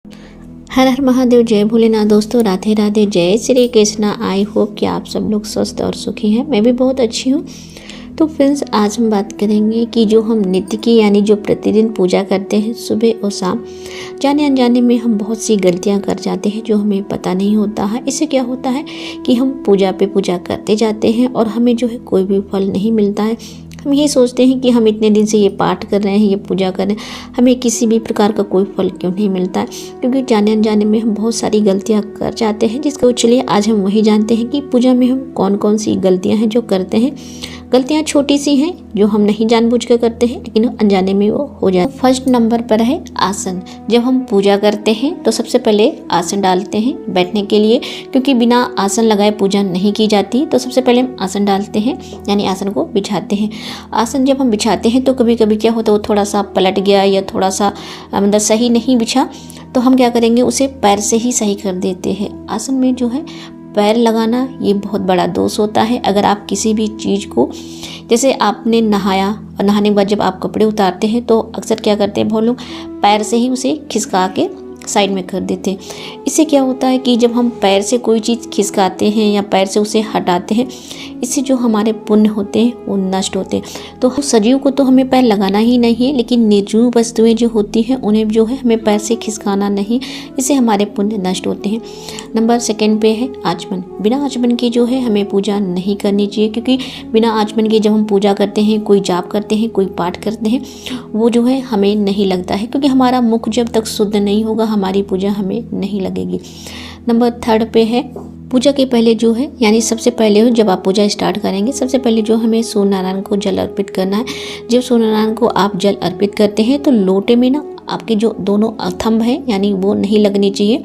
हर हर महादेव, जय भोलेनाथ। दोस्तों राधे राधे, जय श्री कृष्णा। आई होप कि आप सब लोग स्वस्थ और सुखी हैं। मैं भी बहुत अच्छी हूँ। तो फ्रेंड्स, आज हम बात करेंगे कि जो हम नित्य की यानी जो प्रतिदिन पूजा करते हैं सुबह और शाम, जाने अनजाने में हम बहुत सी गलतियां कर जाते हैं जो हमें पता नहीं होता है। इससे क्या होता है कि हम पूजा पे पूजा करते जाते हैं और हमें जो है कोई भी फल नहीं मिलता है। हम ये सोचते हैं कि हम इतने दिन से ये पाठ कर रहे हैं, ये पूजा कर रहे हैं, हमें किसी भी प्रकार का कोई फल क्यों नहीं मिलता है, क्योंकि जाने अनजाने में हम बहुत सारी गलतियां कर जाते हैं। जिसको चलिए आज हम वही जानते हैं कि पूजा में हम कौन कौन सी गलतियां हैं जो करते हैं। गलतियां छोटी सी हैं जो हम नहीं जानबूझ कर करते हैं, लेकिन अनजाने में वो हो जाए। फर्स्ट नंबर पर है आसन। जब हम पूजा करते हैं तो सबसे पहले आसन डालते हैं बैठने के लिए, क्योंकि बिना आसन लगाए पूजा नहीं की जाती। तो सबसे पहले हम आसन डालते हैं यानी आसन को बिछाते हैं। आसन जब हम बिछाते हैं तो कभी कभी क्या होता है, वो थोड़ा सा पलट गया या थोड़ा सा मतलब सही नहीं बिछा, तो हम क्या करेंगे, उसे पैर से ही सही कर देते हैं। आसन में जो है पैर लगाना ये बहुत बड़ा दोष होता है। अगर आप किसी भी चीज़ को, जैसे आपने नहाया और नहाने के बाद जब आप कपड़े उतारते हैं तो अक्सर क्या करते हैं बहुत लोग, पैर से ही उसे खिसका के साइड में कर देते हैं। इससे क्या होता है कि जब हम पैर से कोई चीज़ खिसकाते हैं या पैर से उसे हटाते हैं, इससे जो हमारे पुण्य होते हैं वो नष्ट होते हैं। तो सजीव को तो हमें पैर लगाना ही नहीं है, लेकिन निर्जीव वस्तुएं जो होती हैं उन्हें जो है हमें पैर से खिसकाना नहीं, इससे हमारे पुण्य नष्ट होते हैं। नंबर सेकंड पे है आचमन। बिना आचमन के जो है हमें पूजा नहीं करनी चाहिए, क्योंकि बिना आचमन के जब हम पूजा करते हैं, कोई जाप करते हैं, कोई पाठ करते हैं, वो जो है हमें नहीं लगता है, क्योंकि हमारा मुख जब तक शुद्ध नहीं होगा हमारी पूजा हमें नहीं लगेगी। नंबर थर्ड पे है पूजा के पहले जो है यानी सबसे पहले जब आप पूजा स्टार्ट करेंगे, सबसे पहले जो हमें सूर्य नारायण को जल अर्पित करना है। जब सूर्य नारायण को आप जल अर्पित करते हैं तो लोटे में ना आपके जो दोनों थंब हैं यानी वो नहीं लगनी चाहिए,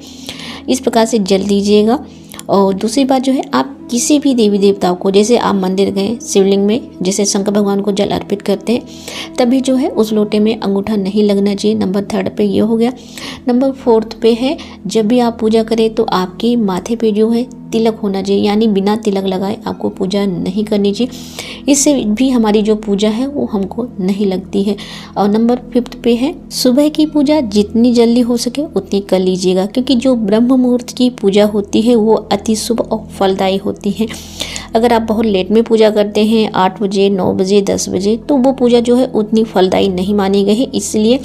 इस प्रकार से जल दीजिएगा। और दूसरी बात जो है, आप किसी भी देवी देवताओं को, जैसे आप मंदिर गए शिवलिंग में जैसे शंकर भगवान को जल अर्पित करते हैं, तभी जो है उस लोटे में अंगूठा नहीं लगना चाहिए। नंबर थर्ड पे ये हो गया। नंबर फोर्थ पे है, जब भी आप पूजा करें तो आपके माथे पे जो है तिलक होना चाहिए, यानी बिना तिलक लगाए आपको पूजा नहीं करनी चाहिए। इससे भी हमारी जो पूजा है वो हमको नहीं लगती है। और नंबर फिफ्थ पे है, सुबह की पूजा जितनी जल्दी हो सके उतनी कर लीजिएगा, क्योंकि जो ब्रह्म मुहूर्त की पूजा होती है वो अति शुभ और फलदायी होती है। अगर आप बहुत लेट में पूजा करते हैं 8 बजे 9 बजे 10 बजे, तो वो पूजा जो है उतनी फलदायी नहीं मानी गई है। इसलिए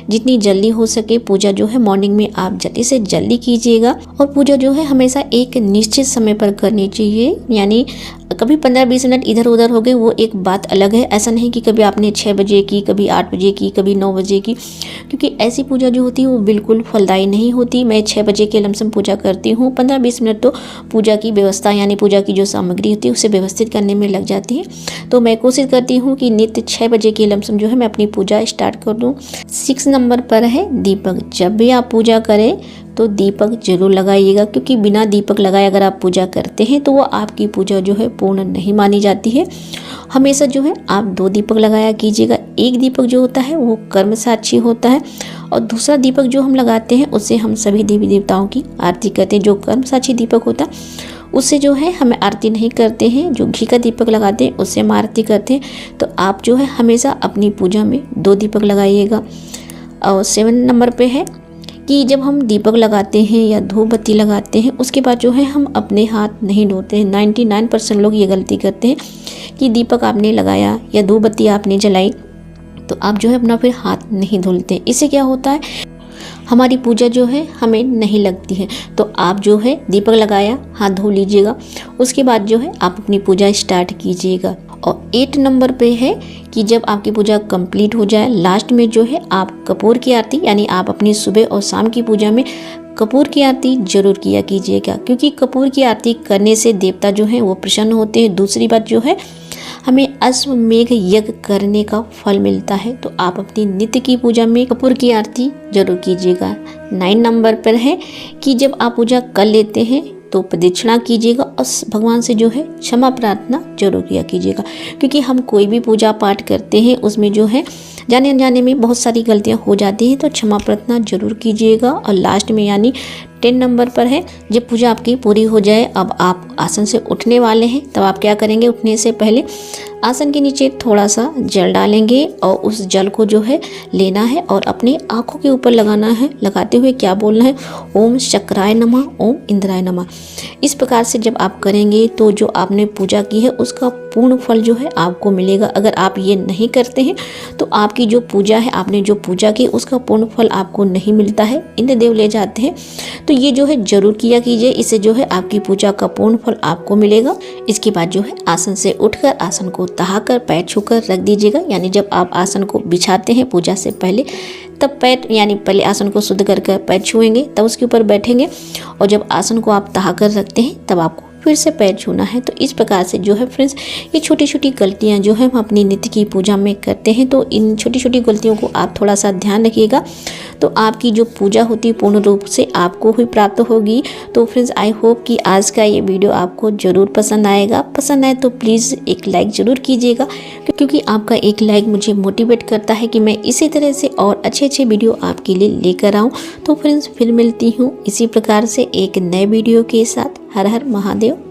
जितनी जल्दी हो सके पूजा जो है मॉर्निंग में आप जल्दी से जल्दी कीजिएगा। और पूजा जो है हमेशा एक निश्चित समय पर करनी चाहिए, यानी कभी 15-20 मिनट इधर उधर हो गए वो एक बात अलग है। ऐसा नहीं कि कभी आपने 6 बजे की, कभी 8 बजे की, कभी 9 बजे की, क्योंकि ऐसी पूजा जो होती है वो बिल्कुल फलदायी नहीं होती। मैं 6 बजे के लमसम पूजा करती हूँ, 15-20 मिनट तो पूजा की व्यवस्था यानी पूजा की जो सामग्री होती है उसे व्यवस्थित करने में लग जाती है। तो मैं कोशिश करती हूँ कि नित्य 6 बजे के लमसम जो है मैं अपनी पूजा स्टार्ट कर दूँ। 6 नंबर पर है दीपक। जब भी आप पूजा करें तो दीपक जरूर लगाइएगा, क्योंकि बिना दीपक लगाए अगर आप पूजा करते हैं तो वो आपकी पूजा जो है पूर्ण नहीं मानी जाती है। हमेशा जो है आप 2 दीपक लगाया कीजिएगा। एक दीपक जो होता है वो कर्म साक्षी होता है, और दूसरा दीपक जो हम लगाते हैं उससे हम सभी देवी देवताओं की आरती करते हैं। जो कर्म साक्षी दीपक होता है उससे जो है हमें आरती नहीं करते हैं, जो घी का दीपक लगाते हैं उससे हम आरती करते हैं। तो आप जो है हमेशा अपनी पूजा में 2 दीपक लगाइएगा। और 7 नंबर पे है कि जब हम दीपक लगाते हैं या धूप बत्ती लगाते हैं उसके बाद जो है हम अपने हाथ नहीं धोते हैं। 99% लोग ये गलती करते हैं कि दीपक आपने लगाया या धूप बत्ती आपने जलाई तो आप जो है अपना फिर हाथ नहीं धुलते। इससे क्या होता है, हमारी पूजा जो है हमें नहीं लगती है। तो आप जो है दीपक लगाया, हाथ धो लीजिएगा, उसके बाद जो है आप अपनी पूजा स्टार्ट कीजिएगा। और 8 नंबर पे है कि जब आपकी पूजा कंप्लीट हो जाए, लास्ट में जो है आप कपूर की आरती, यानी आप अपनी सुबह और शाम की पूजा में कपूर की आरती जरूर किया कीजिएगा, क्योंकि कपूर की आरती करने से देवता जो हैं वो प्रसन्न होते हैं। दूसरी बात जो है, हमें अश्वमेघ यज्ञ करने का फल मिलता है। तो आप अपनी नित्य की पूजा में कपूर की आरती जरूर कीजिएगा। 9 नंबर पर है कि जब आप पूजा कर लेते हैं तो प्रदक्षिणा कीजिएगा और भगवान से जो है क्षमा प्रार्थना जरूर किया कीजिएगा, क्योंकि हम कोई भी पूजा पाठ करते हैं उसमें जो है जाने अनजाने में बहुत सारी गलतियां हो जाती हैं। तो क्षमा प्रार्थना जरूर कीजिएगा। और लास्ट में यानी 10 नंबर पर है। जब पूजा आपकी पूरी हो जाए, अब आप आसन से उठने वाले हैं, तब आप क्या करेंगे, उठने से पहले आसन के नीचे थोड़ा सा जल डालेंगे और उस जल को जो है लेना है और अपनी आँखों के ऊपर लगाना है। लगाते हुए क्या बोलना है, ओम शक्राय नमः, ओम इंद्राय नमः। इस प्रकार से जब आप करेंगे तो जो आपने पूजा की है उसका पूर्ण फल जो है आपको मिलेगा। अगर आप ये नहीं करते हैं तो आपकी जो पूजा है, आपने जो पूजा की उसका पूर्ण फल आपको नहीं मिलता है, इंद्रदेव ले जाते हैं। तो ये जो है जरूर किया कीजिए, इससे जो है आपकी पूजा का पूर्ण फल आपको मिलेगा। इसके बाद जो है आसन से उठकर आसन को तहाकर पैर छूकर रख दीजिएगा। यानी जब आप आसन को बिछाते हैं पूजा से पहले, तब पैर यानी पहले आसन को शुद्ध कर पैर छुएंगे, तब उसके ऊपर बैठेंगे। और जब आसन को आप तहाकर रखते हैं तब आपको फिर से पैर छूना है। तो इस प्रकार से जो है फ्रेंड्स, ये छोटी छोटी गलतियां जो है हम अपनी नित्य की पूजा में करते हैं। तो इन छोटी छोटी गलतियों को आप थोड़ा सा ध्यान रखिएगा, तो आपकी जो पूजा होती है पूर्ण रूप से आपको ही प्राप्त होगी। तो फ्रेंड्स, आई होप कि आज का ये वीडियो आपको ज़रूर पसंद आएगा। पसंद आए तो प्लीज़ एक लाइक ज़रूर कीजिएगा, क्योंकि आपका एक लाइक मुझे मोटिवेट करता है कि मैं इसी तरह से और अच्छे अच्छे वीडियो आपके लिए लेकर आऊँ। तो फ्रेंड्स, फिर मिलती हूँ इसी प्रकार से एक नए वीडियो के साथ। हर हर महादेव।